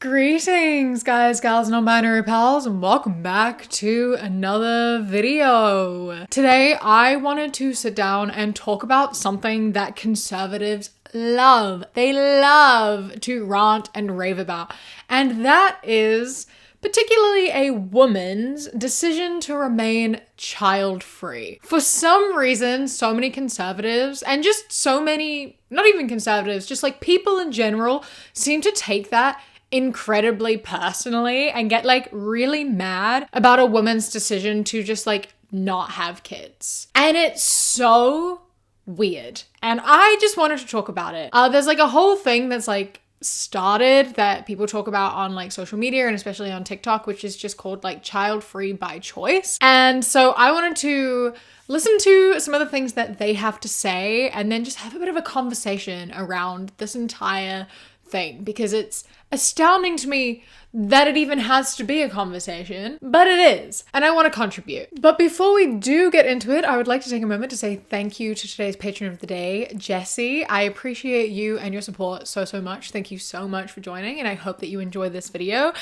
Greetings guys, gals, non-binary pals, and welcome back to another video. Today I wanted to sit down and talk about something that conservatives love. They love to rant and rave about, and that is particularly a woman's decision to remain child-free. For some reason, so many conservatives, and just so many, not even conservatives, just like people in general, seem to take that incredibly personally and get like really mad about a woman's decision to just like not have kids. And it's so weird. And I just wanted to talk about it. There's like a whole thing that's like started that people talk about on like social media and especially on TikTok, which is just called like child-free by choice. And so I wanted to listen to some of the things that they have to say and then just have a bit of a conversation around this entire thing, because it's astounding to me that it even has to be a conversation, but it is, and I want to contribute. But before we do get into it, I would like to take a moment to say thank you to today's patron of the day, Jessie. I appreciate you and your support so much. Thank you so much for joining, and I hope that you enjoyed this video.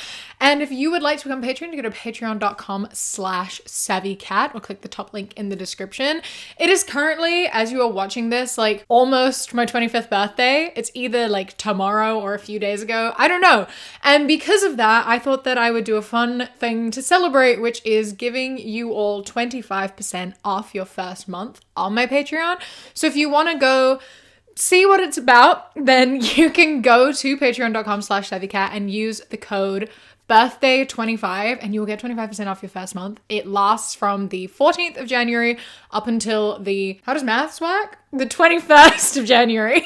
And if you would like to become a patron, you go to patreon.com/savvycat or click the top link in the description. It is currently, as you are watching this, like almost my 25th birthday. It's either like tomorrow or a few days ago. I don't know. And because of that, I thought that I would do a fun thing to celebrate, which is giving you all 25% off your first month on my Patreon. So if you want to go see what it's about, then you can go to patreon.com/savvycat and use the code birthday25 and you'll get 25% off your first month. It lasts from the 14th of January up until the, how does maths work? The 21st of January.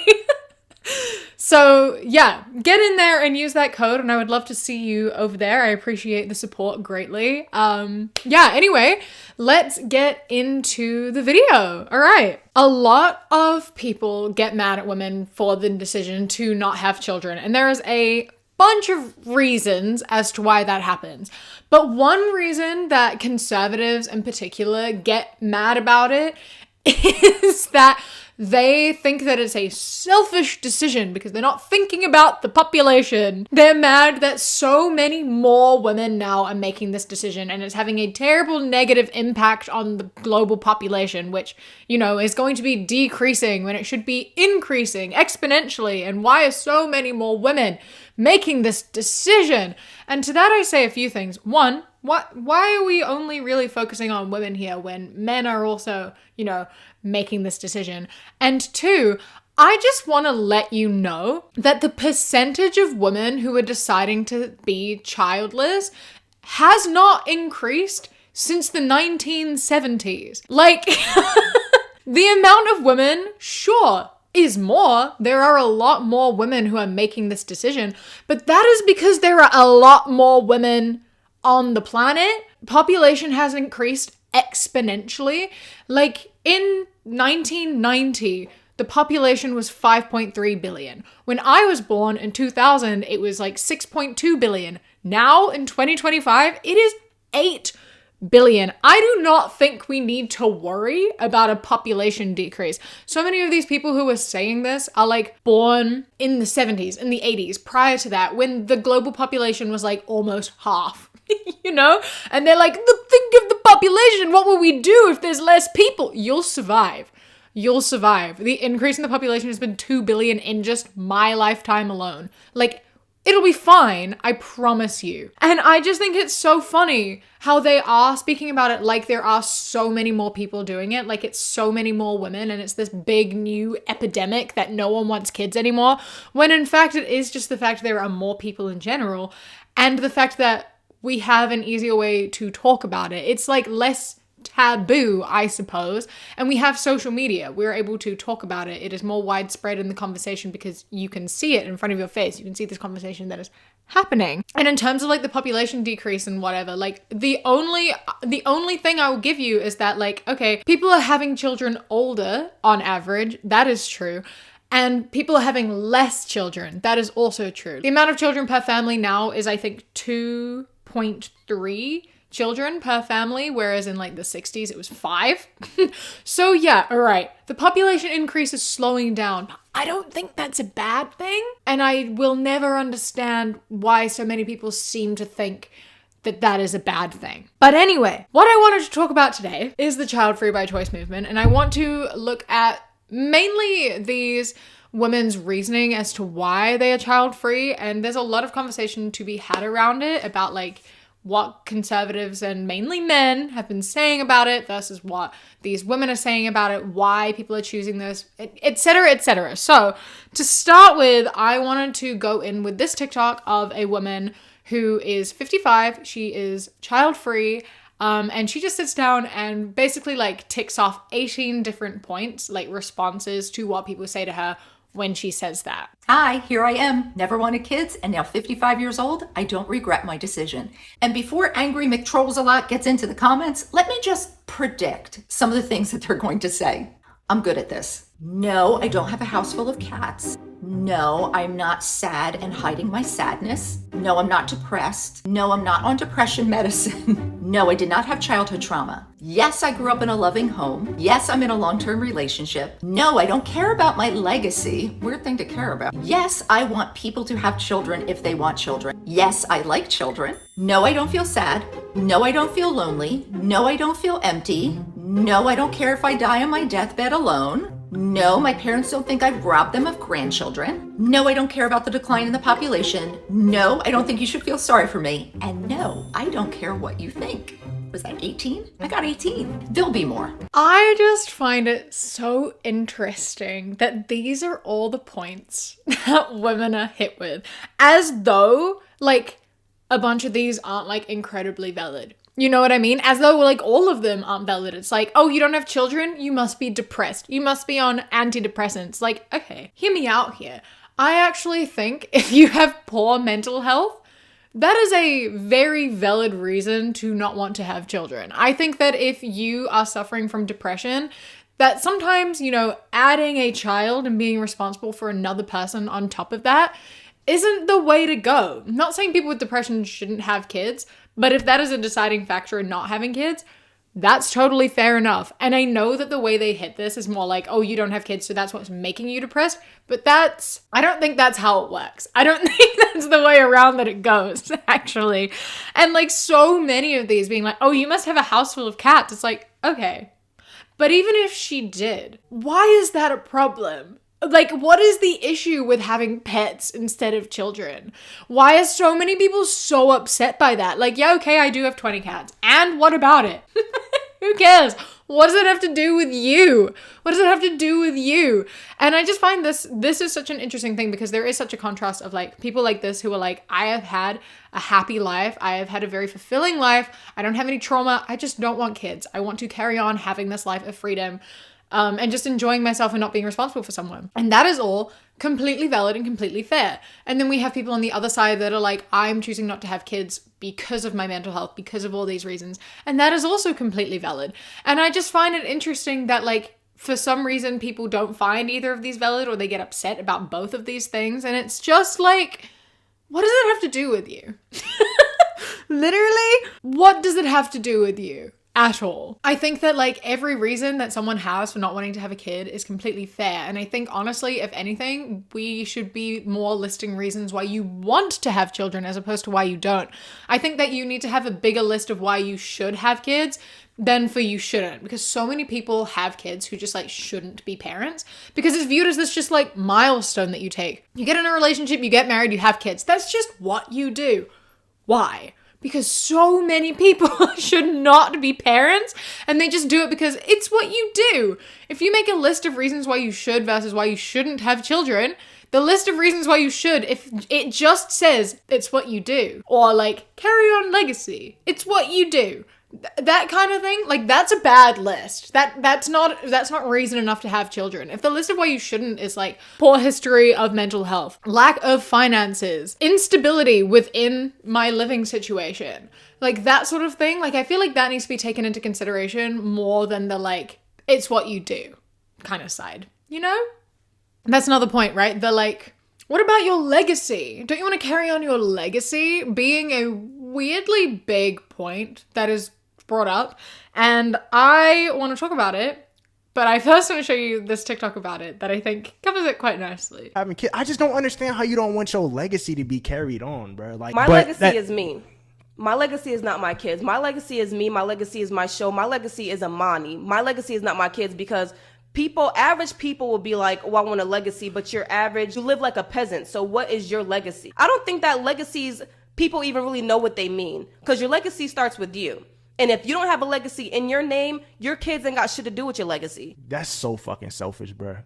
So yeah, get in there and use that code, and I would love to see you over there. I appreciate the support greatly. Anyway, let's get into the video. All right. A lot of people get mad at women for the decision to not have children, and there is a bunch of reasons as to why that happens. But one reason that conservatives in particular get mad about it is that they think that it's a selfish decision because they're not thinking about the population. They're mad that so many more women now are making this decision and it's having a terrible negative impact on the global population, which, you know, is going to be decreasing when it should be increasing exponentially. And why are so many more women making this decision? And to that I say a few things. One, why are we only really focusing on women here when men are also, you know, making this decision? And two, I just want to let you know that the percentage of women who are deciding to be childless has not increased since the 1970s. Like, the amount of women, sure, is more. There are a lot more women who are making this decision, but that is because there are a lot more women on the planet. Population has increased exponentially. Like in 1990, the population was 5.3 billion. When I was born in 2000, it was like 6.2 billion. Now in 2025, it is 8 billion. I do not think we need to worry about a population decrease. So many of these people who are saying this are like born in the 70s, in the 80s, prior to that, when the global population was like almost half. You know? And they're like, think of the population. What will we do if there's less people? You'll survive. You'll survive. The increase in the population has been 2 billion in just my lifetime alone. Like, it'll be fine. I promise you. And I just think it's so funny how they are speaking about it like there are so many more people doing it. Like it's so many more women and it's this big new epidemic that no one wants kids anymore. When in fact, it is just the fact there are more people in general and the fact that we have an easier way to talk about it. It's like less taboo, I suppose. And we have social media. We're able to talk about it. It is more widespread in the conversation because you can see it in front of your face. You can see this conversation that is happening. And in terms of like the population decrease and whatever, like the only thing I will give you is that like, okay, people are having children older on average. That is true. And people are having less children. That is also true. The amount of children per family now is, I think, 2.3 children per family, whereas in like the 60s it was 5. So yeah, all right. The population increase is slowing down. But I don't think that's a bad thing. And I will never understand why so many people seem to think that that is a bad thing. But anyway, what I wanted to talk about today is the Childfree by Choice movement. And I want to look at mainly these women's reasoning as to why they are child free. And there's a lot of conversation to be had around it about like what conservatives and mainly men have been saying about it versus what these women are saying about it, why people are choosing this, etc., etc. So to start with, I wanted to go in with this TikTok of a woman who is 55. She is child free. And she just sits down and basically like ticks off 18 different points, like responses to what people say to her when she says that. Hi, here I am, never wanted kids, and now 55 years old, I don't regret my decision. And before Angry McTrolls-a-lot gets into the comments, let me just predict some of the things that they're going to say. I'm good at this. No, I don't have a house full of cats. No, I'm not sad and hiding my sadness. No, I'm not depressed. No, I'm not on depression medicine. No, I did not have childhood trauma. Yes, I grew up in a loving home. Yes, I'm in a long-term relationship. No, I don't care about my legacy. Weird thing to care about. Yes, I want people to have children if they want children. Yes, I like children. No, I don't feel sad. No, I don't feel lonely. No, I don't feel empty. No, I don't care if I die on my deathbed alone. No, my parents don't think I've robbed them of grandchildren. No, I don't care about the decline in the population. No, I don't think you should feel sorry for me. And no, I don't care what you think. Was that 18? I got 18. There'll be more. I just find it so interesting that these are all the points that women are hit with, as though like a bunch of these aren't like incredibly valid. You know what I mean? As though like all of them aren't valid. It's like, oh, you don't have children? You must be depressed. You must be on antidepressants. Like, okay, hear me out here. I actually think if you have poor mental health, that is a very valid reason to not want to have children. I think that if you are suffering from depression, that sometimes, you know, adding a child and being responsible for another person on top of that isn't the way to go. I'm not saying people with depression shouldn't have kids, but if that is a deciding factor in not having kids, that's totally fair enough. And I know that the way they hit this is more like, oh, you don't have kids, so that's what's making you depressed. But I don't think that's how it works. I don't think that's the way around that it goes, actually. And like so many of these being like, oh, you must have a house full of cats. It's like, okay. But even if she did, why is that a problem? Like, what is the issue with having pets instead of children? Why are so many people so upset by that? Like, yeah, okay, I do have 20 cats. And what about it? Who cares? What does it have to do with you? What does it have to do with you? And I just find this is such an interesting thing because there is such a contrast of like people like this who are like, I have had a happy life. I have had a very fulfilling life. I don't have any trauma. I just don't want kids. I want to carry on having this life of freedom. And just enjoying myself and not being responsible for someone. And that is all completely valid and completely fair. And then we have people on the other side that are like, I'm choosing not to have kids because of my mental health, because of all these reasons. And that is also completely valid. And I just find it interesting that like, for some reason, people don't find either of these valid or they get upset about both of these things. And it's just like, what does it have to do with you? Literally, what does it have to do with you? At all. I think that like every reason that someone has for not wanting to have a kid is completely fair. And I think honestly, if anything, we should be more listing reasons why you want to have children as opposed to why you don't. I think that you need to have a bigger list of why you should have kids than for you shouldn't, because so many people have kids who just like shouldn't be parents because it's viewed as this just like milestone that you take. You get in a relationship, you get married, you have kids. That's just what you do. Why? Because so many people should not be parents and they just do it because it's what you do. If you make a list of reasons why you should versus why you shouldn't have children, the list of reasons why you should, if it just says it's what you do, or like carry on legacy, it's what you do. That kind of thing, like that's a bad list. That's not reason enough to have children. If the list of why you shouldn't is like poor history of mental health, lack of finances, instability within my living situation, like that sort of thing, like I feel like that needs to be taken into consideration more than the like it's what you do kind of side, you know? That's another point, right? The like, what about your legacy? Don't you want to carry on your legacy? Being a weirdly big point that is brought up, and I want to talk about it. But I first want to show you this TikTok about it that I think covers it quite nicely. Having kids, I just don't understand how you don't want your legacy to be carried on, bro. Like, my legacy is me. My legacy is not my kids. My legacy is me. My legacy is my show. My legacy is Amani. My legacy is not my kids, because average people will be like, oh, I want a legacy, but you're average. You live like a peasant. So what is your legacy? I don't think that legacies, people even really know what they mean, because your legacy starts with you. And if you don't have a legacy in your name, your kids ain't got shit to do with your legacy. That's so fucking selfish, bro.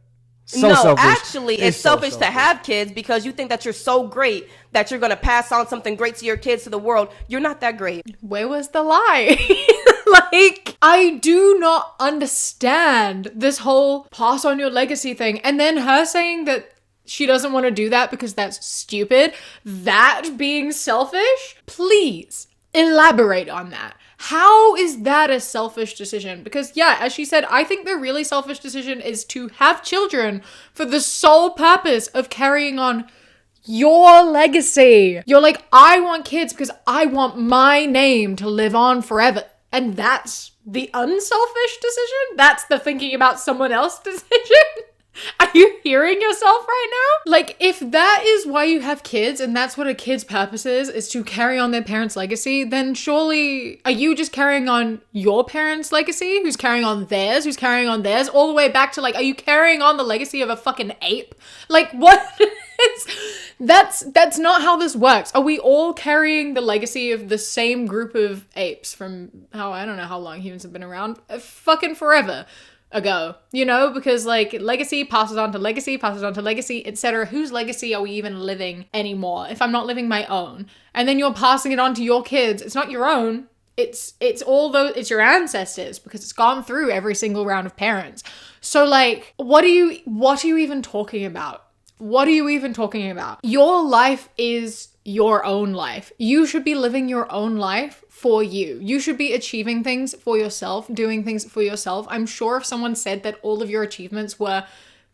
Selfish. Actually, it's selfish to have kids, because you think that you're so great that you're going to pass on something great to your kids, to the world. You're not that great. Where was the lie? Like, I do not understand this whole pass on your legacy thing. And then her saying that she doesn't want to do that because that's stupid. That being selfish? Please elaborate on that. How is that a selfish decision? Because yeah, as she said, I think the really selfish decision is to have children for the sole purpose of carrying on your legacy. You're like, I want kids because I want my name to live on forever. And that's the unselfish decision? That's the thinking about someone else's decision? Are you hearing yourself right now? Like, if that is why you have kids and that's what a kid's purpose is to carry on their parents' legacy, then surely are you just carrying on your parents' legacy? Who's carrying on theirs? Who's carrying on theirs? All the way back to, like, are you carrying on the legacy of a fucking ape? Like, what? That's not how this works. Are we all carrying the legacy of the same group of apes from I don't know how long humans have been around? Fucking forever ago, you know, because like legacy passes on to legacy, etc. Whose legacy are we even living anymore if I'm not living my own? And then you're passing it on to your kids. It's not your own. It's it's your ancestors, because it's gone through every single round of parents. So like, what are you even talking about? What are you even talking about? Your life is your own life. You should be living your own life for you. You should be achieving things for yourself, doing things for yourself. I'm sure if someone said that all of your achievements were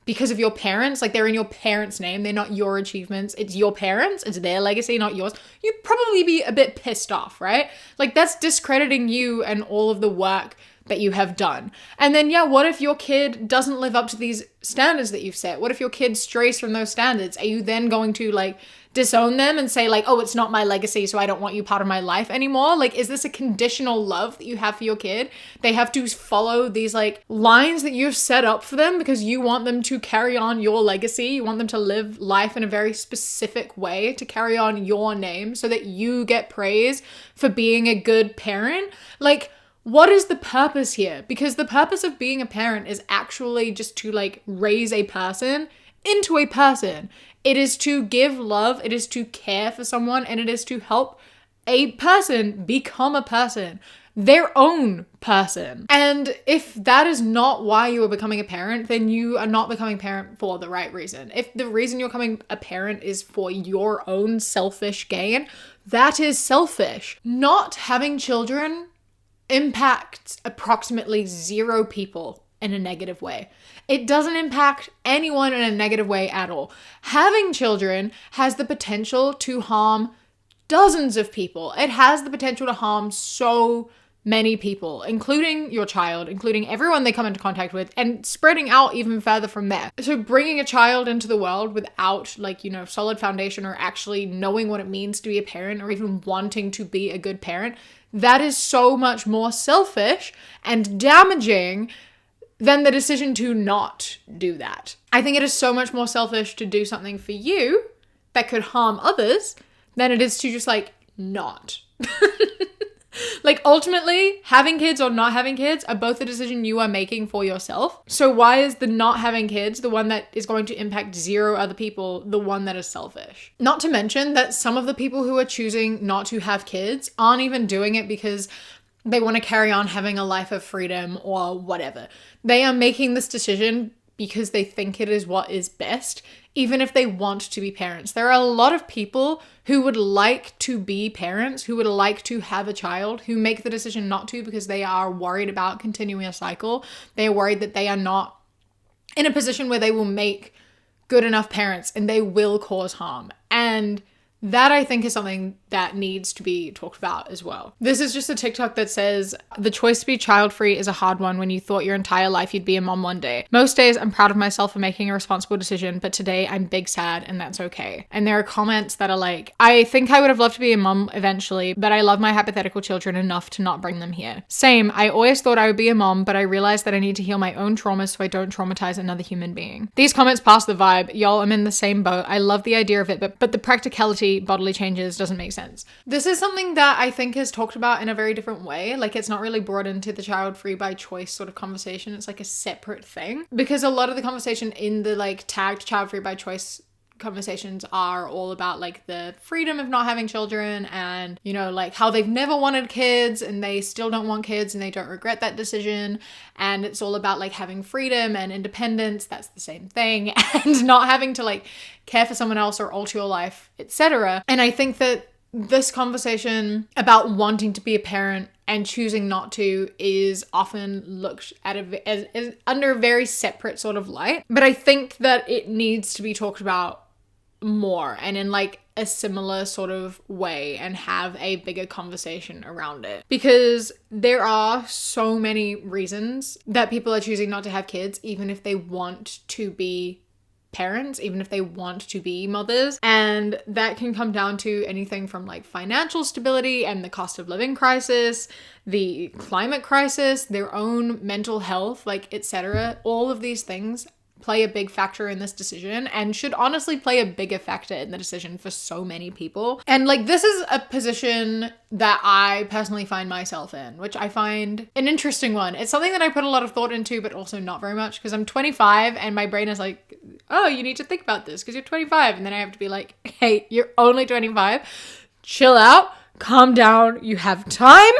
because of your parents, like they're in your parents' name, they're not your achievements, it's your parents, it's their legacy, not yours, you'd probably be a bit pissed off, right? Like that's discrediting you and all of the work that you have done. And then, yeah, what if your kid doesn't live up to these standards that you've set? What if your kid strays from those standards? Are you then going to like disown them and say like, oh, it's not my legacy, so I don't want you part of my life anymore? Like, is this a conditional love that you have for your kid? They have to follow these like lines that you've set up for them because you want them to carry on your legacy. You want them to live life in a very specific way to carry on your name so that you get praise for being a good parent. Like, what is the purpose here? Because the purpose of being a parent is actually just to like raise a person into a person. It is to give love, it is to care for someone, and it is to help a person become a person, their own person. And if that is not why you are becoming a parent, then you are not becoming a parent for the right reason. If the reason you're becoming a parent is for your own selfish gain, that is selfish. Not having children impacts approximately 0 people in a negative way. It doesn't impact anyone in a negative way at all. Having children has the potential to harm dozens of people. It has the potential to harm so many people, including your child, including everyone they come into contact with, and spreading out even further from there. So bringing a child into the world without like, you know, solid foundation or actually knowing what it means to be a parent or even wanting to be a good parent, that is so much more selfish and damaging than the decision to not do that. I think it is so much more selfish to do something for you that could harm others than it is to just like not. Like ultimately, having kids or not having kids are both a decision you are making for yourself. So why is the not having kids, the one that is going to impact 0 other people, the one that is selfish? Not to mention that some of the people who are choosing not to have kids aren't even doing it because they want to carry on having a life of freedom or whatever. They are making this decision because they think it is what is best, even if they want to be parents. There are a lot of people who would like to be parents, who would like to have a child, who make the decision not to because they are worried about continuing a cycle. They are worried that they are not in a position where they will make good enough parents and they will cause harm. And That I think is something that needs to be talked about as well. This is just a TikTok that says, the choice to be child-free is a hard one when you thought your entire life you'd be a mom one day. Most days I'm proud of myself for making a responsible decision, but today I'm big sad and that's okay. And there are comments that are like, I think I would have loved to be a mom eventually, but I love my hypothetical children enough to not bring them here. Same, I always thought I would be a mom, but I realized that I need to heal my own traumas so I don't traumatize another human being. These comments pass the vibe. Y'all, I'm in the same boat. I love the idea of it, but the practicality bodily changes doesn't make sense. This is something that I think is talked about in a very different way. Like, it's not really brought into the child free by choice sort of conversation. It's like a separate thing, because a lot of the conversation in the like tagged child free by choice conversations are all about like the freedom of not having children, and you know, like how they've never wanted kids and they still don't want kids and they don't regret that decision, and it's all about like having freedom and independence, that's the same thing, and not having to like care for someone else or alter your life, etc. And I think that this conversation about wanting to be a parent and choosing not to is often looked at as under a very separate sort of light, but I think that it needs to be talked about more and in like a similar sort of way, and have a bigger conversation around it, because there are so many reasons that people are choosing not to have kids, even if they want to be parents, even if they want to be mothers. And that can come down to anything from like financial stability and the cost of living crisis, the climate crisis, their own mental health, like etc. All of these things play a big factor in this decision, and should honestly play a bigger factor in the decision for so many people. And like, this is a position that I personally find myself in, which I find an interesting one. It's something that I put a lot of thought into, but also not very much, because I'm 25 and my brain is like, oh, you need to think about this because you're 25. And then I have to be like, hey, you're only 25. Chill out, calm down, you have time.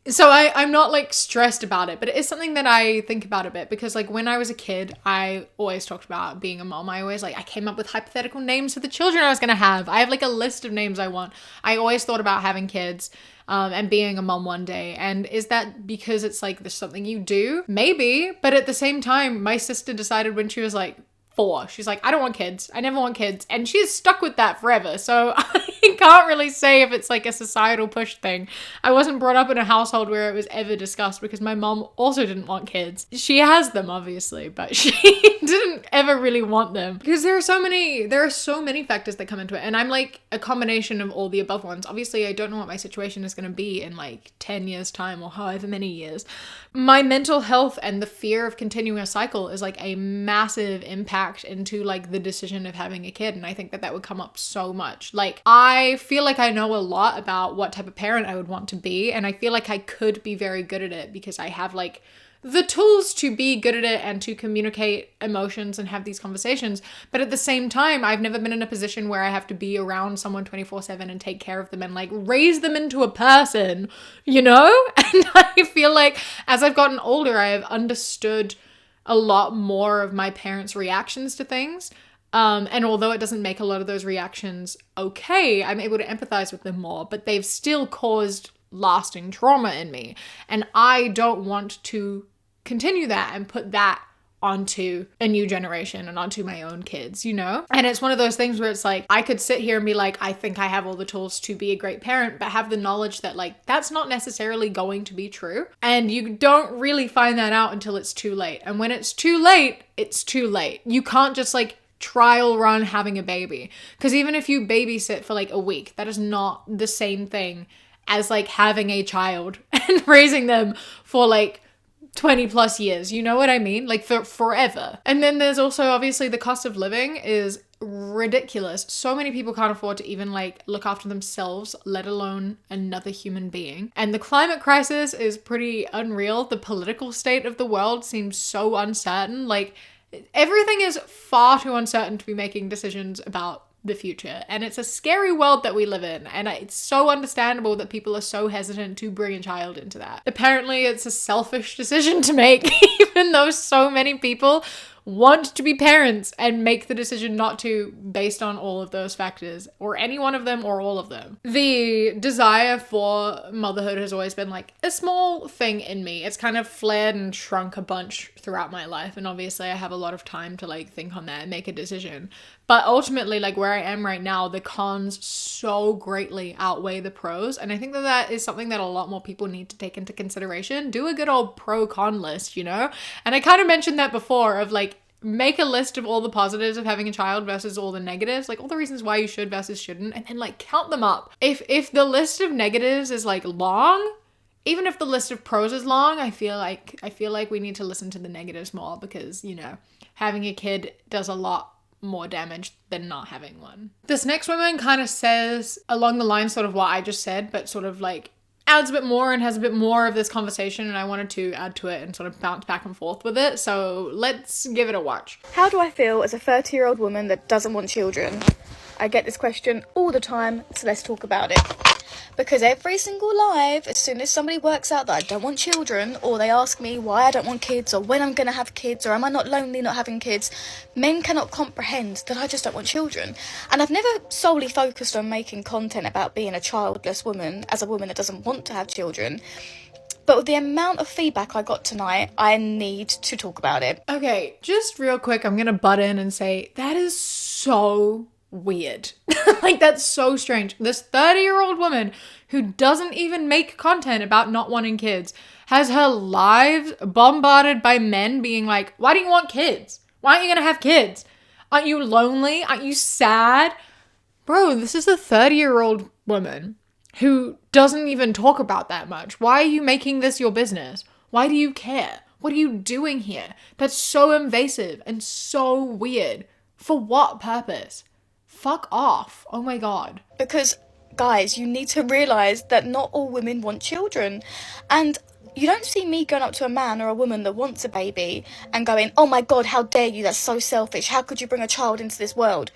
So I'm not like stressed about it, but it is something that I think about a bit, because like when I was a kid, I always talked about being a mom. I came up with hypothetical names for the children I was going to have. I have like a list of names I want. I always thought about having kids and being a mom one day. And is that because it's like there's something you do? Maybe. But at the same time, my sister decided when she was like 4, she's like, I don't want kids. I never want kids. And she's stuck with that forever. So I can't really say if it's like a societal push thing. I wasn't brought up in a household where it was ever discussed, because my mom also didn't want kids. She has them, obviously, but she didn't ever really want them, because there are so many factors that come into it. And I'm like a combination of all the above ones. Obviously, I don't know what my situation is going to be in like 10 years time or however many years. My mental health and the fear of continuing a cycle is like a massive impact into like the decision of having a kid. And I think that would come up so much. Like, I feel like I know a lot about what type of parent I would want to be, and I feel like I could be very good at it because I have like the tools to be good at it and to communicate emotions and have these conversations. But at the same time, I've never been in a position where I have to be around someone 24/7 and take care of them and like raise them into a person, you know? And I feel like as I've gotten older, I have understood a lot more of my parents' reactions to things. And although it doesn't make a lot of those reactions okay, I'm able to empathize with them more, but they've still caused lasting trauma in me. And I don't want to continue that and put that onto a new generation and onto my own kids, you know? And it's one of those things where it's like, I could sit here and be like, I think I have all the tools to be a great parent, but have the knowledge that like, that's not necessarily going to be true. And you don't really find that out until it's too late. And when it's too late, it's too late. You can't just like trial run having a baby. Because even if you babysit for like a week, that is not the same thing as like having a child and raising them for like 20 plus years, you know what I mean? Like for forever. And then there's also obviously the cost of living is ridiculous. So many people can't afford to even like look after themselves, let alone another human being. And the climate crisis is pretty unreal. The political state of the world seems so uncertain. Like everything is far too uncertain to be making decisions about the future, and it's a scary world that we live in, and it's so understandable that people are so hesitant to bring a child into that. Apparently it's a selfish decision to make, even though so many people want to be parents and make the decision not to based on all of those factors, or any one of them or all of them. The desire for motherhood has always been like a small thing in me. It's kind of flared and shrunk a bunch throughout my life, and obviously I have a lot of time to like think on that and make a decision. But ultimately, like where I am right now, the cons so greatly outweigh the pros. And I think that that is something that a lot more people need to take into consideration. Do a good old pro-con list, you know? And I kind of mentioned that before of like, make a list of all the positives of having a child versus all the negatives, like all the reasons why you should versus shouldn't, and then like count them up. If the list of negatives is like long, even if the list of pros is long, I feel like we need to listen to the negatives more, because, you know, having a kid does a lot more damage than not having one. This next woman kind of says along the lines sort of what I just said, but sort of like adds a bit more and has a bit more of this conversation, and I wanted to add to it and sort of bounce back and forth with it. So let's give it a watch. How do I feel as a 30-year-old woman that doesn't want children? I get this question all the time, so let's talk about it. Because every single live, as soon as somebody works out that I don't want children, or they ask me why I don't want kids, or when I'm going to have kids, or am I not lonely not having kids, men cannot comprehend that I just don't want children. And I've never solely focused on making content about being a childless woman, as a woman that doesn't want to have children. But with the amount of feedback I got tonight, I need to talk about it. Okay, just real quick, I'm going to butt in and say that is so weird. Like, that's so strange. This 30-year-old woman who doesn't even make content about not wanting kids has her lives bombarded by men being like, why do you want kids? Why aren't you gonna have kids? Aren't you lonely? Aren't you sad? Bro, this is a 30-year-old woman who doesn't even talk about that much. Why are you making this your business? Why do you care? What are you doing here? That's so invasive and so weird. For what purpose? Fuck off. Oh my god. Because, guys, you need to realise that not all women want children. And you don't see me going up to a man or a woman that wants a baby and going, oh my god, how dare you, that's so selfish, how could you bring a child into this world?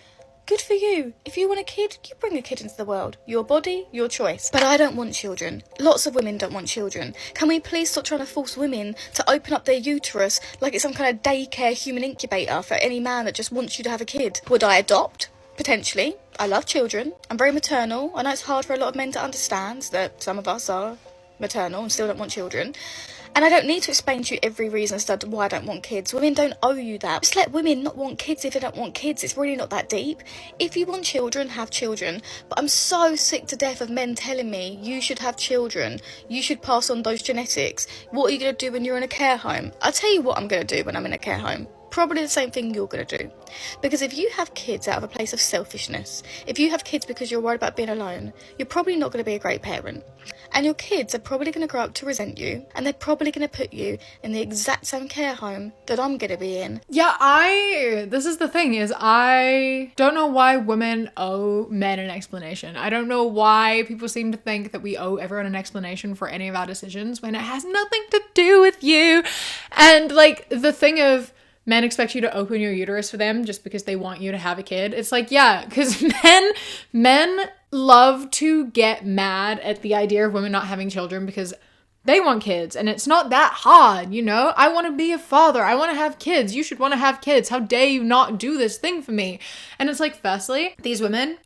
Good for you. If you want a kid, you bring a kid into the world. Your body, your choice. But I don't want children. Lots of women don't want children. Can we please stop trying to force women to open up their uterus like it's some kind of daycare human incubator for any man that just wants you to have a kid? Would I adopt? Potentially. I love children. I'm very maternal. I know it's hard for a lot of men to understand that some of us are maternal and still don't want children. And I don't need to explain to you every reason as to why I don't want kids. Women don't owe you that. Just let women not want kids if they don't want kids. It's really not that deep. If you want children, have children. But I'm so sick to death of men telling me you should have children. You should pass on those genetics. What are you going to do when you're in a care home? I'll tell you what I'm going to do when I'm in a care home. Probably the same thing you're going to do. Because if you have kids out of a place of selfishness, if you have kids because you're worried about being alone, you're probably not going to be a great parent. And your kids are probably going to grow up to resent you, and they're probably going to put you in the exact same care home that I'm going to be in. Yeah, this is the thing, is I don't know why women owe men an explanation. I don't know why people seem to think that we owe everyone an explanation for any of our decisions when it has nothing to do with you. And like the thing of men expect you to open your uterus for them just because they want you to have a kid. It's like, yeah, because men love to get mad at the idea of women not having children because they want kids, and it's not that hard, you know? I want to be a father. I want to have kids. You should want to have kids. How dare you not do this thing for me? And it's like, firstly, these women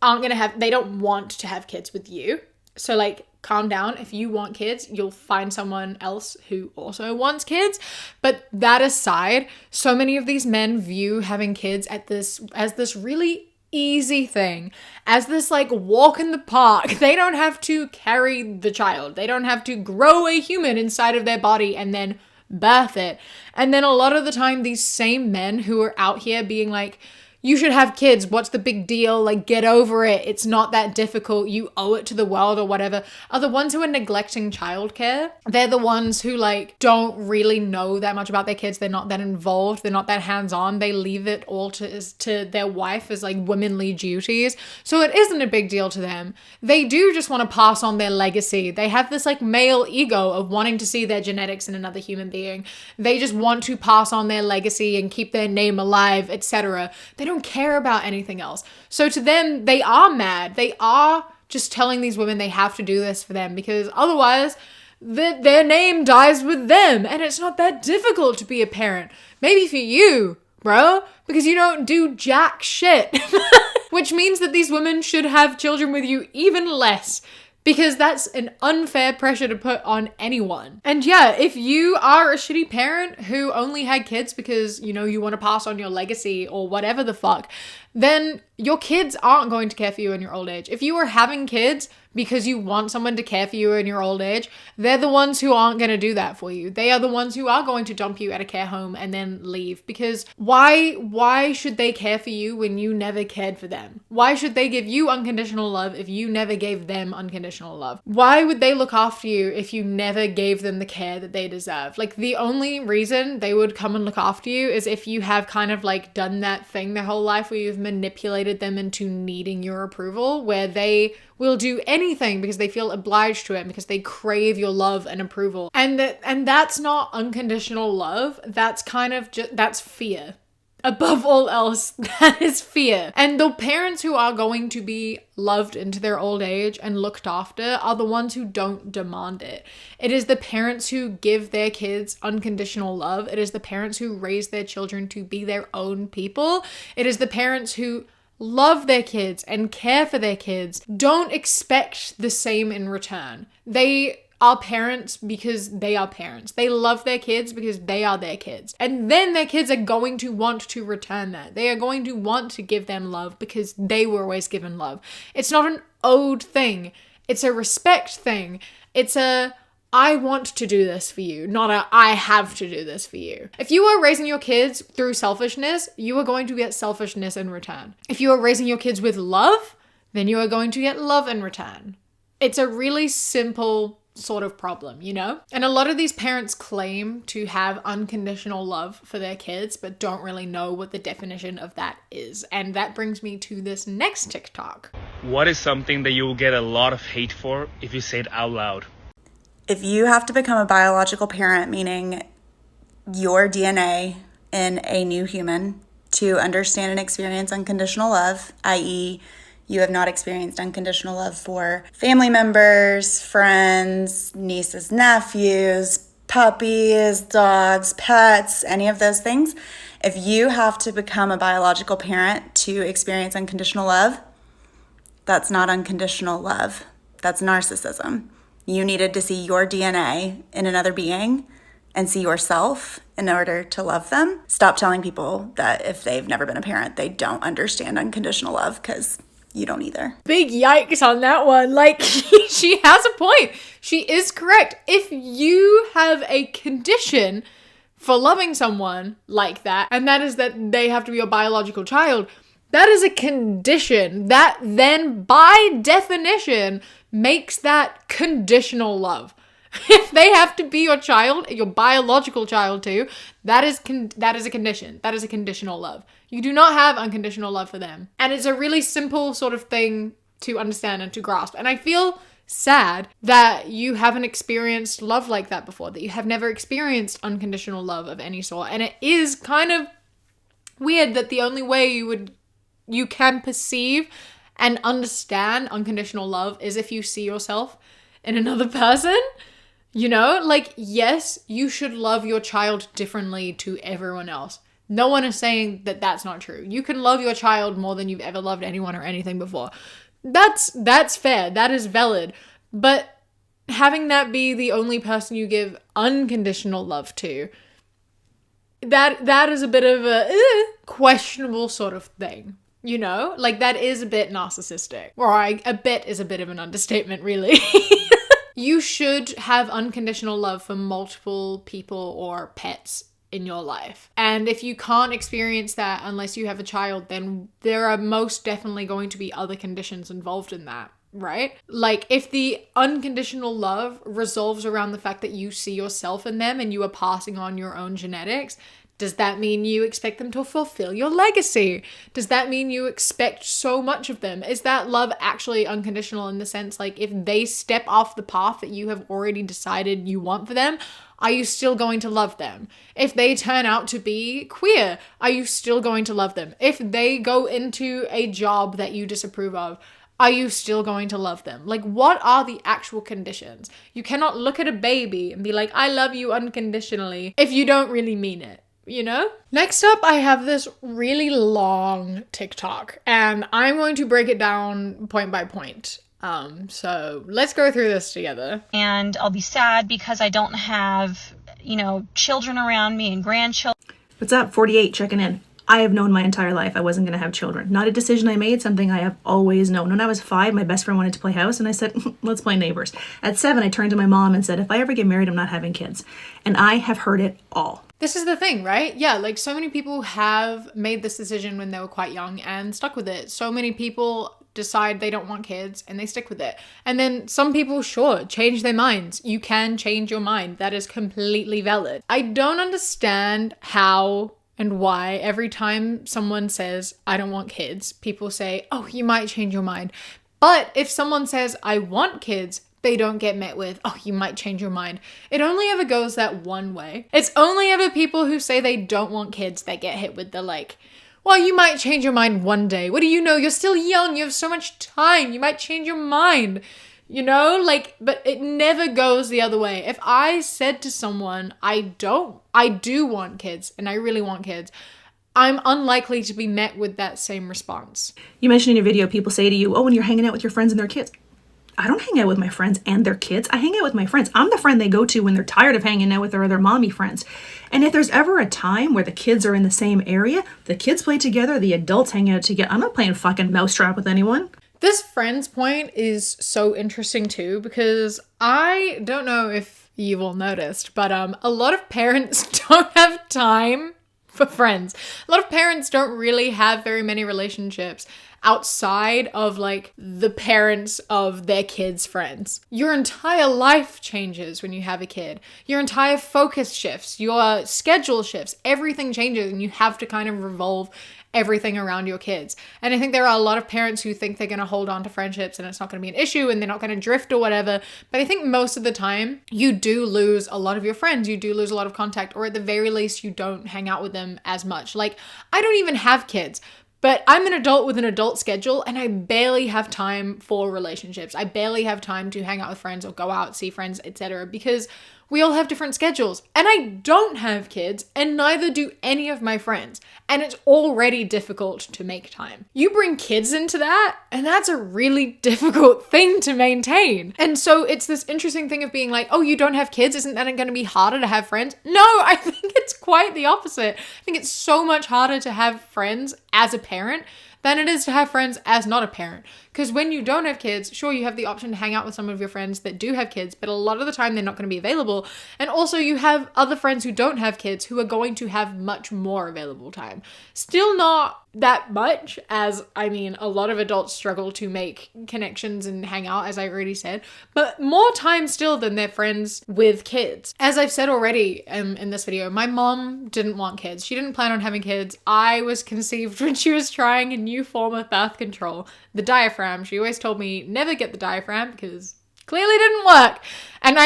they don't want to have kids with you. So like, calm down. If you want kids, you'll find someone else who also wants kids. But that aside, so many of these men view having kids as this really easy thing, as this like walk in the park. They don't have to carry the child. They don't have to grow a human inside of their body and then birth it. And then a lot of the time, these same men who are out here being like, you should have kids. What's the big deal? Like, get over it. It's not that difficult. You owe it to the world or whatever. Are the ones who are neglecting childcare. They're the ones who like don't really know that much about their kids. They're not that involved. They're not that hands-on. They leave it all to their wife as like womanly duties. So it isn't a big deal to them. They do just want to pass on their legacy. They have this like male ego of wanting to see their genetics in another human being. They just want to pass on their legacy and keep their name alive, etc. They don't care about anything else. So to them, they are mad. They are just telling these women they have to do this for them because otherwise their name dies with them. And it's not that difficult to be a parent. Maybe for you, bro, because you don't do jack shit. Which means that these women should have children with you even less, because that's an unfair pressure to put on anyone. And yeah, if you are a shitty parent who only had kids because, you know, you want to pass on your legacy or whatever the fuck, then your kids aren't going to care for you in your old age. If you are having kids because you want someone to care for you in your old age, they're the ones who aren't going to do that for you. They are the ones who are going to dump you at a care home and then leave. Because why should they care for you when you never cared for them? Why should they give you unconditional love if you never gave them unconditional love? Why would they look after you if you never gave them the care that they deserve? Like, the only reason they would come and look after you is if you have kind of like done that thing their whole life where you've manipulated them into needing your approval, where they will do anything because they feel obliged to it, because they crave your love and approval. And that's not unconditional love. That's kind of that's fear. Above all else, that is fear. And the parents who are going to be loved into their old age and looked after are the ones who don't demand it. It is the parents who give their kids unconditional love. It is the parents who raise their children to be their own people. It is the parents who love their kids and care for their kids. Don't expect the same in return. They are parents because they are parents. They love their kids because they are their kids. And then their kids are going to want to return that. They are going to want to give them love because they were always given love. It's not an owed thing. It's a respect thing. It's a I want to do this for you, not a I have to do this for you. If you are raising your kids through selfishness, you are going to get selfishness in return. If you are raising your kids with love, then you are going to get love in return. It's a really simple sort of problem, you know? And a lot of these parents claim to have unconditional love for their kids, but don't really know what the definition of that is. And that brings me to this next TikTok. What is something that you will get a lot of hate for if you say it out loud? If you have to become a biological parent, meaning your DNA in a new human, to understand and experience unconditional love, i.e., you have not experienced unconditional love for family members, friends, nieces, nephews, puppies, dogs, pets, any of those things. If you have to become a biological parent to experience unconditional love, that's not unconditional love. That's narcissism. You needed to see your DNA in another being and see yourself in order to love them. Stop telling people that if they've never been a parent, they don't understand unconditional love, because you don't either. Big yikes on that one. Like, she has a point. She is correct. If you have a condition for loving someone like that, and that is that they have to be your biological child, that is a condition that then by definition makes that conditional love. If they have to be your child, your biological child too, that is a condition. That is a conditional love. You do not have unconditional love for them. And it's a really simple sort of thing to understand and to grasp. And I feel sad that you haven't experienced love like that before, that you have never experienced unconditional love of any sort. And it is kind of weird that the only way you can perceive and understand unconditional love is if you see yourself in another person. You know, like, yes, you should love your child differently to everyone else. No one is saying that that's not true. You can love your child more than you've ever loved anyone or anything before. That's fair. That is valid. But having that be the only person you give unconditional love to, that is a bit of a questionable sort of thing. You know, like, that is a bit narcissistic. Or a bit is a bit of an understatement, really. You should have unconditional love for multiple people or pets in your life. And if you can't experience that unless you have a child, then there are most definitely going to be other conditions involved in that, right? Like, if the unconditional love resolves around the fact that you see yourself in them and you are passing on your own genetics, does that mean you expect them to fulfill your legacy? Does that mean you expect so much of them? Is that love actually unconditional in the sense, like, if they step off the path that you have already decided you want for them, are you still going to love them? If they turn out to be queer, are you still going to love them? If they go into a job that you disapprove of, are you still going to love them? Like, what are the actual conditions? You cannot look at a baby and be like, I love you unconditionally, if you don't really mean it. you know? Next up, I have this really long TikTok, and I'm going to break it down point by point. So let's go through this together. And I'll be sad because I don't have, children around me and grandchildren. What's up? 48 checking in. I have known my entire life I wasn't going to have children. Not a decision I made, something I have always known. When I was 5, my best friend wanted to play house, and I said, let's play neighbors. At 7, I turned to my mom and said, if I ever get married, I'm not having kids. And I have heard it all. This is the thing, right? Yeah, like so many people have made this decision when they were quite young and stuck with it. So many people decide they don't want kids and they stick with it. And then some people, sure, change their minds. You can change your mind. That is completely valid. I don't understand how and why every time someone says, I don't want kids, people say, oh, you might change your mind. But if someone says, I want kids, they don't get met with, oh, you might change your mind. It only ever goes that one way. It's only ever people who say they don't want kids that get hit with the like, well, you might change your mind one day. What do you know? You're still young. You have so much time. You might change your mind. But it never goes the other way. If I said to someone, I do want kids and I really want kids, I'm unlikely to be met with that same response. You mentioned in your video, people say to you, oh, when you're hanging out with your friends and their kids. I don't hang out with my friends and their kids. I hang out with my friends. I'm the friend they go to when they're tired of hanging out with their other mommy friends. And if there's ever a time where the kids are in the same area, the kids play together, the adults hang out together. I'm not playing fucking mousetrap with anyone. This friends point is so interesting too, because I don't know if you've all noticed, but a lot of parents don't have time for friends. A lot of parents don't really have very many relationships outside of like the parents of their kids' friends. Your entire life changes when you have a kid. Your entire focus shifts, your schedule shifts, everything changes, and you have to kind of revolve everything around your kids. And I think there are a lot of parents who think they're going to hold on to friendships and it's not going to be an issue and they're not going to drift or whatever. But I think most of the time you do lose a lot of your friends. You do lose a lot of contact, or at the very least you don't hang out with them as much. Like, I don't even have kids, but I'm an adult with an adult schedule and I barely have time for relationships. I barely have time to hang out with friends or go out, see friends, etc. because we all have different schedules. And I don't have kids, and neither do any of my friends. And it's already difficult to make time. You bring kids into that, and that's a really difficult thing to maintain. And so it's this interesting thing of being like, oh, you don't have kids? Isn't that going to be harder to have friends? No, I think it's quite the opposite. I think it's so much harder to have friends as a parent than it is to have friends as not a parent. Because when you don't have kids, sure, you have the option to hang out with some of your friends that do have kids, but a lot of the time they're not going to be available. And also you have other friends who don't have kids who are going to have much more available time. Still not that much, as I mean, a lot of adults struggle to make connections and hang out, as I already said, but more time still than their friends with kids. As I've said already in this video, my mom didn't want kids. She didn't plan on having kids. I was conceived when she was trying a new form of birth control, the diaphragm. She always told me never get the diaphragm because clearly didn't work. And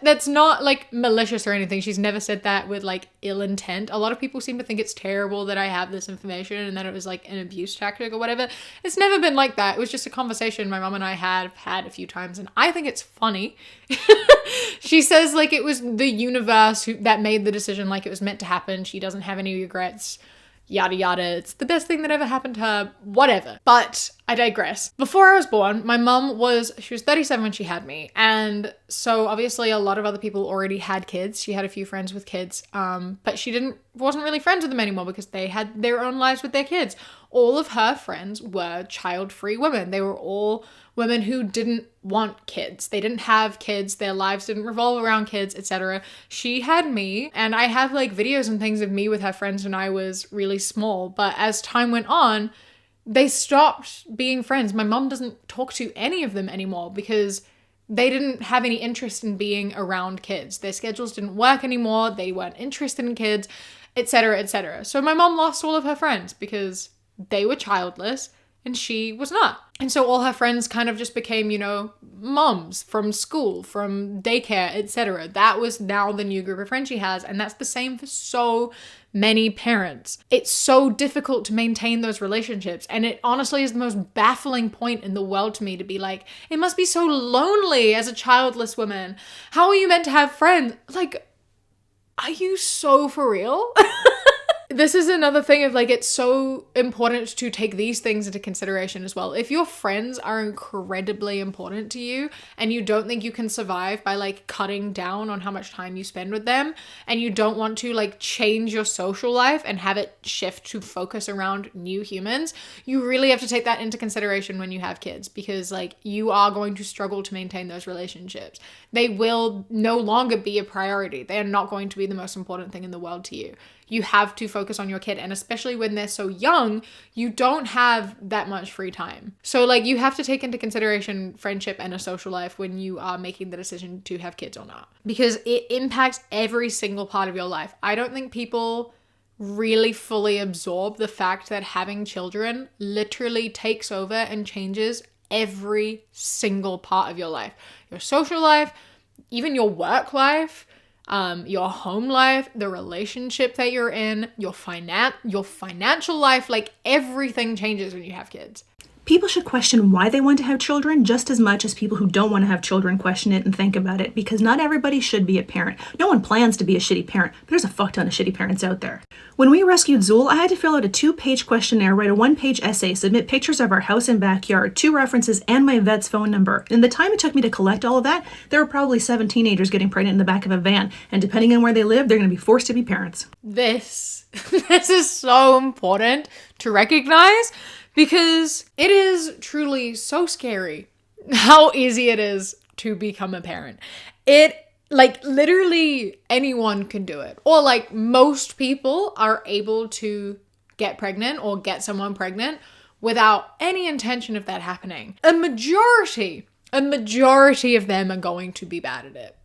that's not like malicious or anything. She's never said that with like ill intent. A lot of people seem to think it's terrible that I have this information and that it was like an abuse tactic or whatever. It's never been like that. It was just a conversation my mom and I have had a few times, and I think it's funny. She says like it was the universe that made the decision, like it was meant to happen. She doesn't have any regrets. Yada yada, it's the best thing that ever happened to her, whatever. But I digress. Before I was born, my mum she was 37 when she had me, and so obviously a lot of other people already had kids. She had a few friends with kids, but she wasn't really friends with them anymore because they had their own lives with their kids. All of her friends were child-free women. They were all women who didn't want kids. They didn't have kids. Their lives didn't revolve around kids, etc. She had me, and I have like videos and things of me with her friends when I was really small. But as time went on, they stopped being friends. My mom doesn't talk to any of them anymore because they didn't have any interest in being around kids. Their schedules didn't work anymore. They weren't interested in kids, etc., etc. So my mom lost all of her friends because they were childless and she was not. And so all her friends kind of just became, moms from school, from daycare, etc. That was now the new group of friends she has. And that's the same for so many parents. It's so difficult to maintain those relationships. And it honestly is the most baffling point in the world to me to be like, it must be so lonely as a childless woman. How are you meant to have friends? Like, are you so for real? this is another thing of like, it's so important to take these things into consideration as well. If your friends are incredibly important to you and you don't think you can survive by like cutting down on how much time you spend with them, and you don't want to like change your social life and have it shift to focus around new humans, you really have to take that into consideration when you have kids, because like you are going to struggle to maintain those relationships. They will no longer be a priority. They are not going to be the most important thing in the world to you. You have to focus on your kid, and especially when they're so young, you don't have that much free time. So like you have to take into consideration friendship and a social life when you are making the decision to have kids or not, because it impacts every single part of your life. I don't think people really fully absorb the fact that having children literally takes over and changes every single part of your life. Your social life, even your work life, your home life, the relationship that you're in, your financial life, like everything changes when you have kids. People should question why they want to have children just as much as people who don't want to have children question it and think about it, because not everybody should be a parent. No one plans to be a shitty parent, but there's a fuck ton of shitty parents out there. When we rescued Zool, I had to fill out a 2-page questionnaire, write a 1-page essay, submit pictures of our house and backyard, 2 references, and my vet's phone number. In the time it took me to collect all of that, there were probably 7 teenagers getting pregnant in the back of a van, and depending on where they live, they're going to be forced to be parents. This is so important to recognize, because it is truly so scary how easy it is to become a parent. It, like, literally anyone can do it. Or, like, most people are able to get pregnant or get someone pregnant without any intention of that happening. A majority of them are going to be bad at it.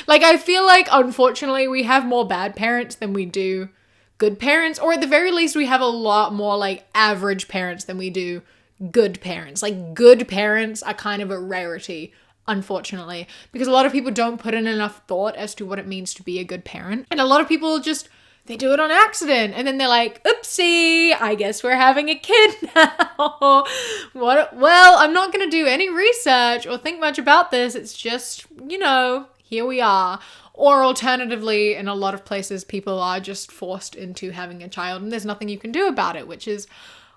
Like, I feel like, unfortunately, we have more bad parents than we do good parents, or at the very least we have a lot more like average parents than we do good parents. Like, good parents are kind of a rarity, unfortunately, because a lot of people don't put in enough thought as to what it means to be a good parent, and a lot of people just, they do it on accident, and then they're like, oopsie, I guess we're having a kid now. Well, I'm not gonna do any research or think much about this, it's just, you know, here we are. Or alternatively, in a lot of places, people are just forced into having a child and there's nothing you can do about it, which is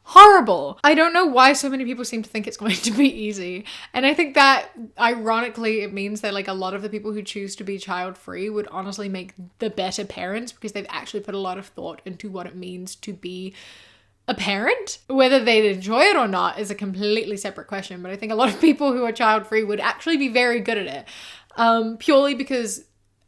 horrible. I don't know why so many people seem to think it's going to be easy. And I think that, ironically, it means that like a lot of the people who choose to be child-free would honestly make the better parents, because they've actually put a lot of thought into what it means to be a parent. Whether they'd enjoy it or not is a completely separate question, but I think a lot of people who are child-free would actually be very good at it, purely because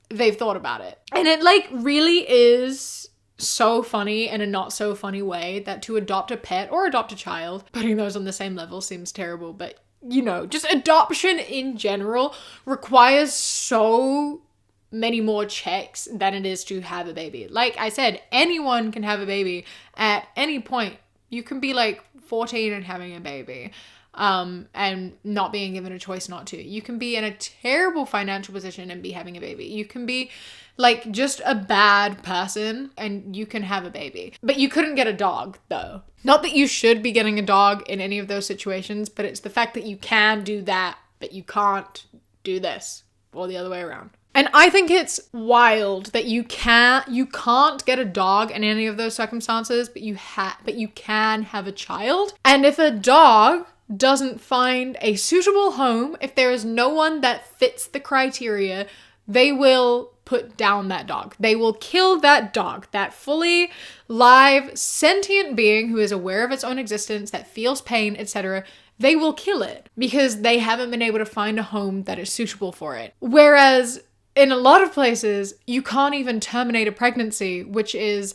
they've thought about it. And it like really is so funny in a not so funny way that to adopt a pet or adopt a child, putting those on the same level seems terrible, but you know, just adoption in general requires so many more checks than it is to have a baby. Like I said, anyone can have a baby at any point. You can be like 14 and having a baby. And not being given a choice not to. You can be in a terrible financial position and be having a baby. You can be like just a bad person and you can have a baby. But you couldn't get a dog though. Not that you should be getting a dog in any of those situations, but it's the fact that you can do that, but you can't do this, or the other way around. And I think it's wild that you can't get a dog in any of those circumstances, but you can have a child. And if a dog doesn't find a suitable home, if there is no one that fits the criteria, they will put down that dog. They will kill that dog, that fully live, sentient being who is aware of its own existence, that feels pain, etc. They will kill it because they haven't been able to find a home that is suitable for it. Whereas in a lot of places, you can't even terminate a pregnancy, which is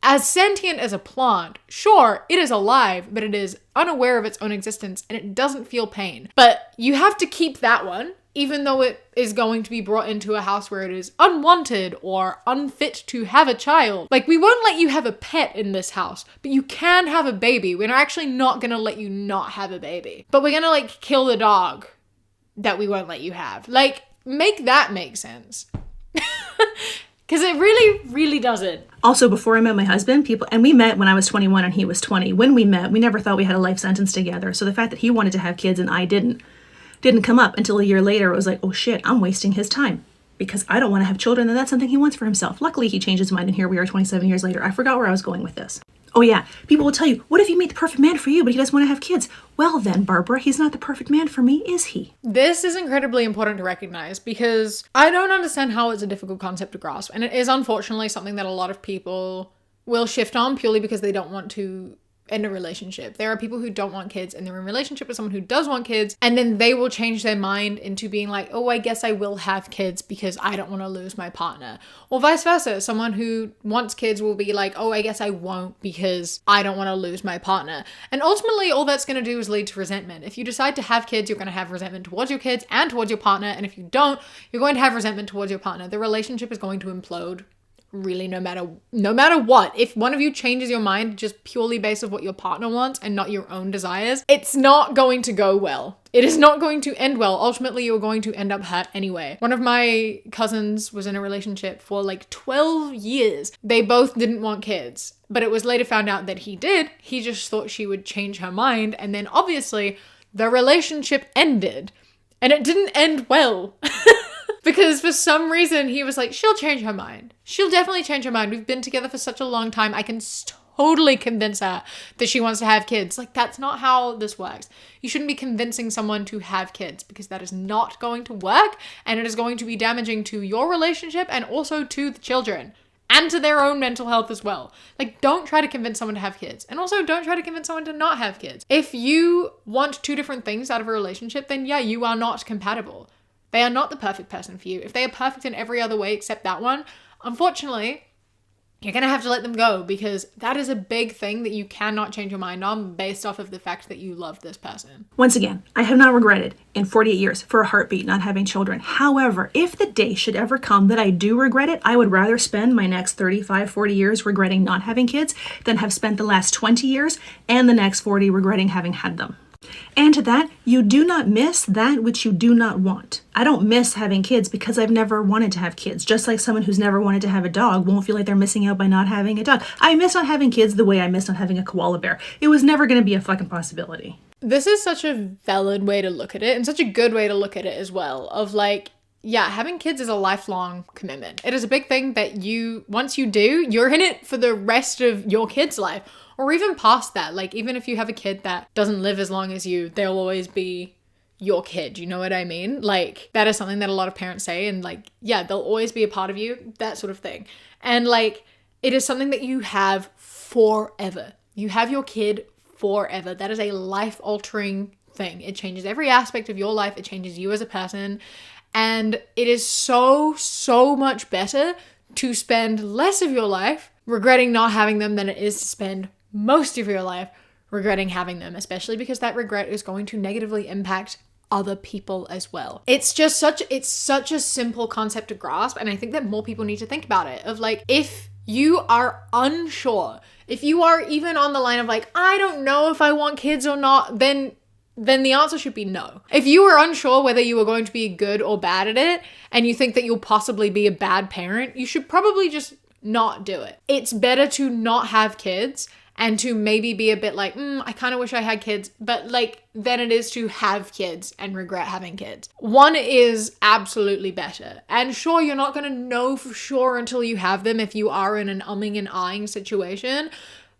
as sentient as a plant. Sure, it is alive, but it is unaware of its own existence and it doesn't feel pain. But you have to keep that one, even though it is going to be brought into a house where it is unwanted or unfit to have a child. Like, we won't let you have a pet in this house, but you can have a baby. We're actually not gonna let you not have a baby. But we're gonna like kill the dog that we won't let you have. Like, make that make sense. Because it really, really doesn't. Also, before I met my husband, we met when I was 21 and he was 20. When we met, we never thought we had a life sentence together. So the fact that he wanted to have kids and I didn't come up until a year later. It was like, oh shit, I'm wasting his time. because I don't want to have children, then that's something he wants for himself. Luckily, he changed his mind, and here we are 27 years later. I forgot where I was going with this. Oh yeah, people will tell you, what if you meet the perfect man for you, but he doesn't want to have kids? Well then, Barbara, he's not the perfect man for me, is he? This is incredibly important to recognize because I don't understand how it's a difficult concept to grasp. And it is unfortunately something that a lot of people will shift on purely because they don't want to end a relationship. There are people who don't want kids and they're in a relationship with someone who does want kids, and then they will change their mind into being like, oh, I guess I will have kids because I don't want to lose my partner. Or vice versa. Someone who wants kids will be like, oh, I guess I won't because I don't want to lose my partner. And ultimately, all that's going to do is lead to resentment. If you decide to have kids, you're going to have resentment towards your kids and towards your partner. And if you don't, you're going to have resentment towards your partner. The relationship is going to implode. Really, no matter what. If one of you changes your mind just purely based on what your partner wants and not your own desires, it's not going to go well. It is not going to end well. Ultimately, you're going to end up hurt anyway. One of my cousins was in a relationship for like 12 years. They both didn't want kids, but it was later found out that he did. He just thought she would change her mind, and then obviously the relationship ended, and it didn't end well. Because for some reason, he was like, she'll change her mind. She'll definitely change her mind. We've been together for such a long time. I can totally convince her that she wants to have kids. Like, that's not how this works. You shouldn't be convincing someone to have kids because that is not going to work. And it is going to be damaging to your relationship and also to the children. And to their own mental health as well. Like, don't try to convince someone to have kids. And also, don't try to convince someone to not have kids. If you want two different things out of a relationship, then yeah, you are not compatible. They are not the perfect person for you. If they are perfect in every other way except that one, unfortunately, you're going to have to let them go because that is a big thing that you cannot change your mind on based off of the fact that you love this person. Once again, I have not regretted in 48 years for a heartbeat not having children. However, if the day should ever come that I do regret it, I would rather spend my next 35, 40 years regretting not having kids than have spent the last 20 years and the next 40 regretting having had them. And to that, you do not miss that which you do not want. I don't miss having kids because I've never wanted to have kids. Just like someone who's never wanted to have a dog won't feel like they're missing out by not having a dog. I miss not having kids the way I miss not having a koala bear. It was never going to be a fucking possibility. This is such a valid way to look at it and such a good way to look at it as well. Of like, yeah, having kids is a lifelong commitment. It is a big thing that once you do, you're in it for the rest of your kid's life. Or even past that, like even if you have a kid that doesn't live as long as you, they'll always be your kid. You know what I mean? Like that is something that a lot of parents say, and like, yeah, they'll always be a part of you, that sort of thing. And like, it is something that you have forever. You have your kid forever. That is a life-altering thing. It changes every aspect of your life. It changes you as a person. And it is so, so much better to spend less of your life regretting not having them than it is to spend most of your life regretting having them, especially because that regret is going to negatively impact other people as well. It's such a simple concept to grasp, and I think that more people need to think about it. Of like, if you are unsure, if you are even on the line of like, I don't know if I want kids or not, then the answer should be no. If you are unsure whether you are going to be good or bad at it, and you think that you'll possibly be a bad parent, you should probably just not do it. It's better to not have kids and to maybe be a bit like, I kind of wish I had kids, but like, than it is to have kids and regret having kids. One is absolutely better. And sure, you're not going to know for sure until you have them if you are in an umming and ahhing situation.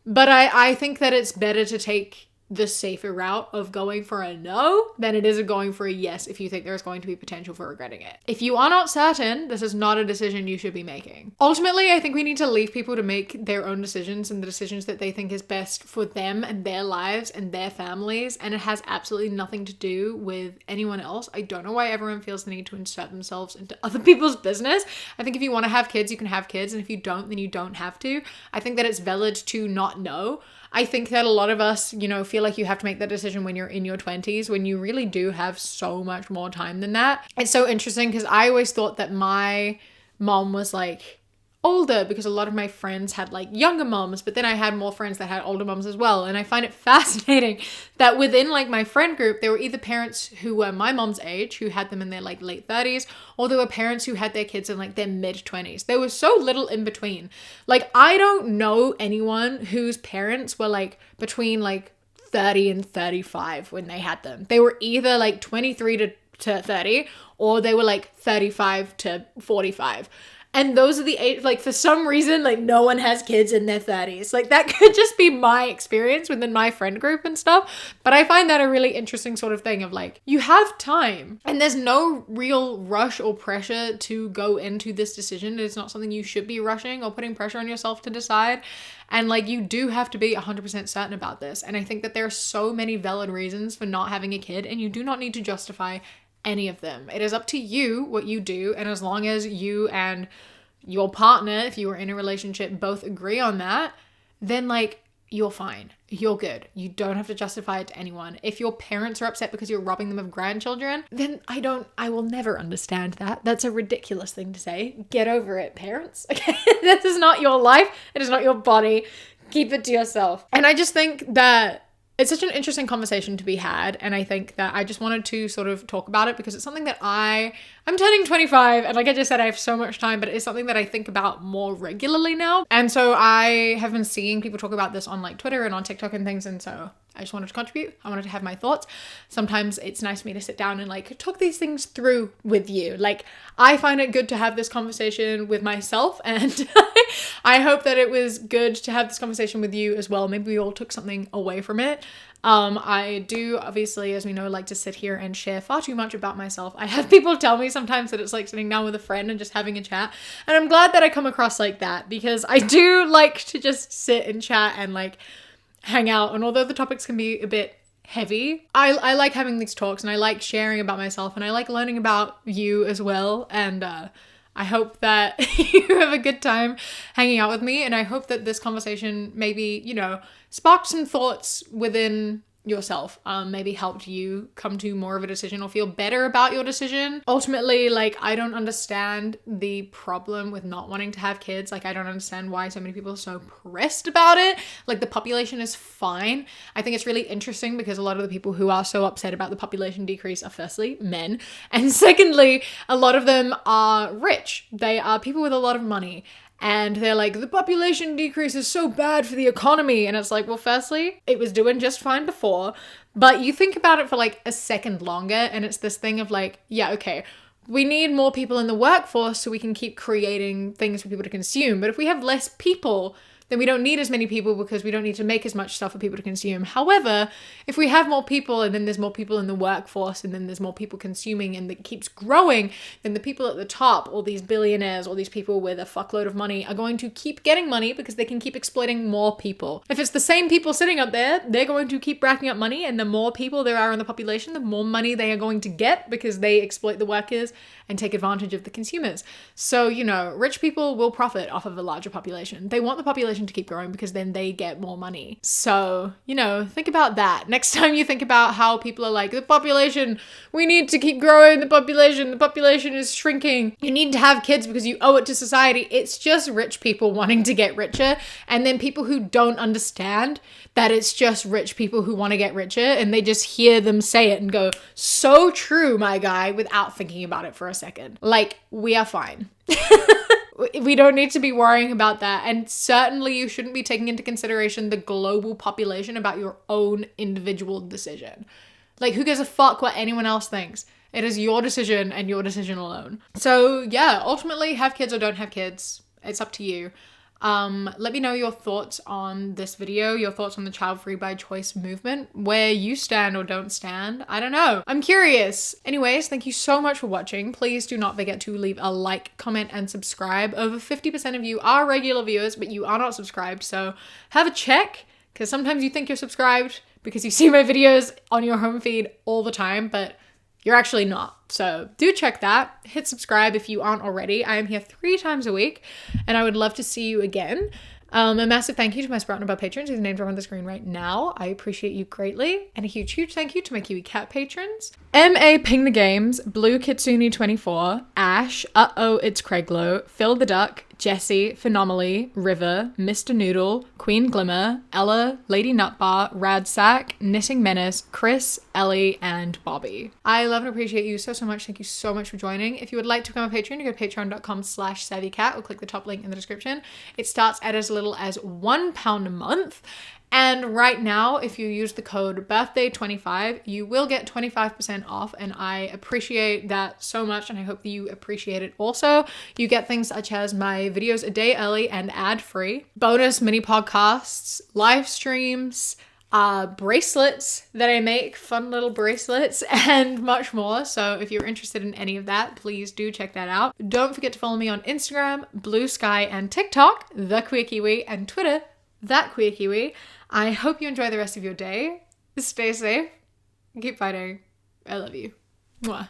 But I think that it's better to take the safer route of going for a no than it is of going for a yes if you think there's going to be potential for regretting it. If you are not certain, this is not a decision you should be making. Ultimately, I think we need to leave people to make their own decisions and the decisions that they think is best for them and their lives and their families, and it has absolutely nothing to do with anyone else. I don't know why everyone feels the need to insert themselves into other people's business. I think if you want to have kids, you can have kids, and if you don't, then you don't have to. I think that it's valid to not know. I think that a lot of us, feel like you have to make that decision when you're in your 20s, when you really do have so much more time than that. It's so interesting because I always thought that my mom was like older because a lot of my friends had like younger moms, but then I had more friends that had older moms as well. And I find it fascinating that within like my friend group, there were either parents who were my mom's age, who had them in their like late 30s, or there were parents who had their kids in like their mid 20s. There was so little in between. Like, I don't know anyone whose parents were like between like 30 and 35 when they had them. They were either like 23 to to 30, or they were like 35 to 45. And those are the age, like for some reason, like no one has kids in their 30s. Like that could just be my experience within my friend group and stuff. But I find that a really interesting sort of thing of like, you have time and there's no real rush or pressure to go into this decision. It's not something you should be rushing or putting pressure on yourself to decide. And like, you do have to be 100% certain about this. And I think that there are so many valid reasons for not having a kid, and you do not need to justify any of them. It is up to you what you do, and as long as you and your partner, if you are in a relationship, both agree on that, then like you're fine. You're good. You don't have to justify it to anyone. If your parents are upset because you're robbing them of grandchildren, then I will never understand that. That's a ridiculous thing to say. Get over it, parents. Okay? This is not your life. It is not your body. Keep it to yourself. And I just think that it's such an interesting conversation to be had, and I think that I just wanted to sort of talk about it because it's something that I'm turning 25, and like I just said, I have so much time, but it is something that I think about more regularly now. And so I have been seeing people talk about this on like Twitter and on TikTok and things, and so I just wanted to contribute. I wanted to have my thoughts. Sometimes it's nice for me to sit down and like talk these things through with you. Like I find it good to have this conversation with myself, and I hope that it was good to have this conversation with you as well. Maybe we all took something away from it. I do, obviously, as we know, like to sit here and share far too much about myself. I have people tell me sometimes that it's like sitting down with a friend and just having a chat. And I'm glad that I come across like that, because I do like to just sit and chat and like hang out. And although the topics can be a bit heavy, I like having these talks, and I like sharing about myself, and I like learning about you as well. And I hope that you have a good time hanging out with me, and I hope that this conversation maybe, you know, sparked some thoughts within yourself, maybe helped you come to more of a decision or feel better about your decision. Ultimately, like, I don't understand the problem with not wanting to have kids. Like, I don't understand why so many people are so pressed about it. Like, the population is fine. I think it's really interesting because a lot of the people who are so upset about the population decrease are firstly men, and secondly, a lot of them are rich. They are people with a lot of money. And they're like, the population decrease is so bad for the economy. And it's like, well, firstly, it was doing just fine before. But you think about it for like a second longer, and it's this thing of like, yeah, okay, we need more people in the workforce so we can keep creating things for people to consume. But if we have less people, then we don't need as many people because we don't need to make as much stuff for people to consume. However, if we have more people, and then there's more people in the workforce, and then there's more people consuming, and it keeps growing, then the people at the top, all these billionaires, all these people with a fuckload of money, are going to keep getting money because they can keep exploiting more people. If it's the same people sitting up there, they're going to keep racking up money, and the more people there are in the population, the more money they are going to get because they exploit the workers and take advantage of the consumers. So, you know, rich people will profit off of a larger population. They want the population to keep growing because then they get more money. So, you know, think about that. Next time you think about how people are like, the population, we need to keep growing the population is shrinking. You need to have kids because you owe it to society. It's just rich people wanting to get richer, and then people who don't understand that it's just rich people who want to get richer, and they just hear them say it and go, so true, my guy, without thinking about it for a second. Like, we are fine. We don't need to be worrying about that. And certainly you shouldn't be taking into consideration the global population about your own individual decision. Like, who gives a fuck what anyone else thinks? It is your decision and your decision alone. So yeah, ultimately, have kids or don't have kids. It's up to you. Let me know your thoughts on this video, your thoughts on the child-free by choice movement, where you stand or don't stand. I don't know. I'm curious. Anyways, thank you so much for watching. Please do not forget to leave a like, comment, and subscribe. Over 50% of you are regular viewers, but you are not subscribed. So have a check, because sometimes you think you're subscribed because you see my videos on your home feed all the time, but you're actually not. So do check that. Hit subscribe if you aren't already. I am here 3 times a week, and I would love to see you again. A massive thank you to my Sprout and Above patrons whose names are on the screen right now. I appreciate you greatly. And a huge thank you to my Kiwi Cat patrons. M.A. Ping the Games, Blue Kitsune 24, Ash, Uh-Oh It's Craiglow, Phil the Duck, Jessie, Phenomenally, River, Mr. Noodle, Queen Glimmer, Ella, Lady Nutbar, Radsack, Knitting Menace, Chris, Ellie, and Bobby. I love and appreciate you so much. Thank you so much for joining. If you would like to become a patron, you go to patreon.com/savvycat or click the top link in the description. It starts at as little as £1 a month. And right now, if you use the code birthday25, you will get 25% off. And I appreciate that so much. And I hope that you appreciate it also. You get things such as my videos a day early and ad-free, bonus mini podcasts, live streams, bracelets that I make, fun little bracelets, and much more. So if you're interested in any of that, please do check that out. Don't forget to follow me on Instagram, Blue Sky, and TikTok, The Queer Kiwi, and Twitter, That Queer Kiwi. I hope you enjoy the rest of your day. Stay safe. Keep fighting. I love you. Mwah.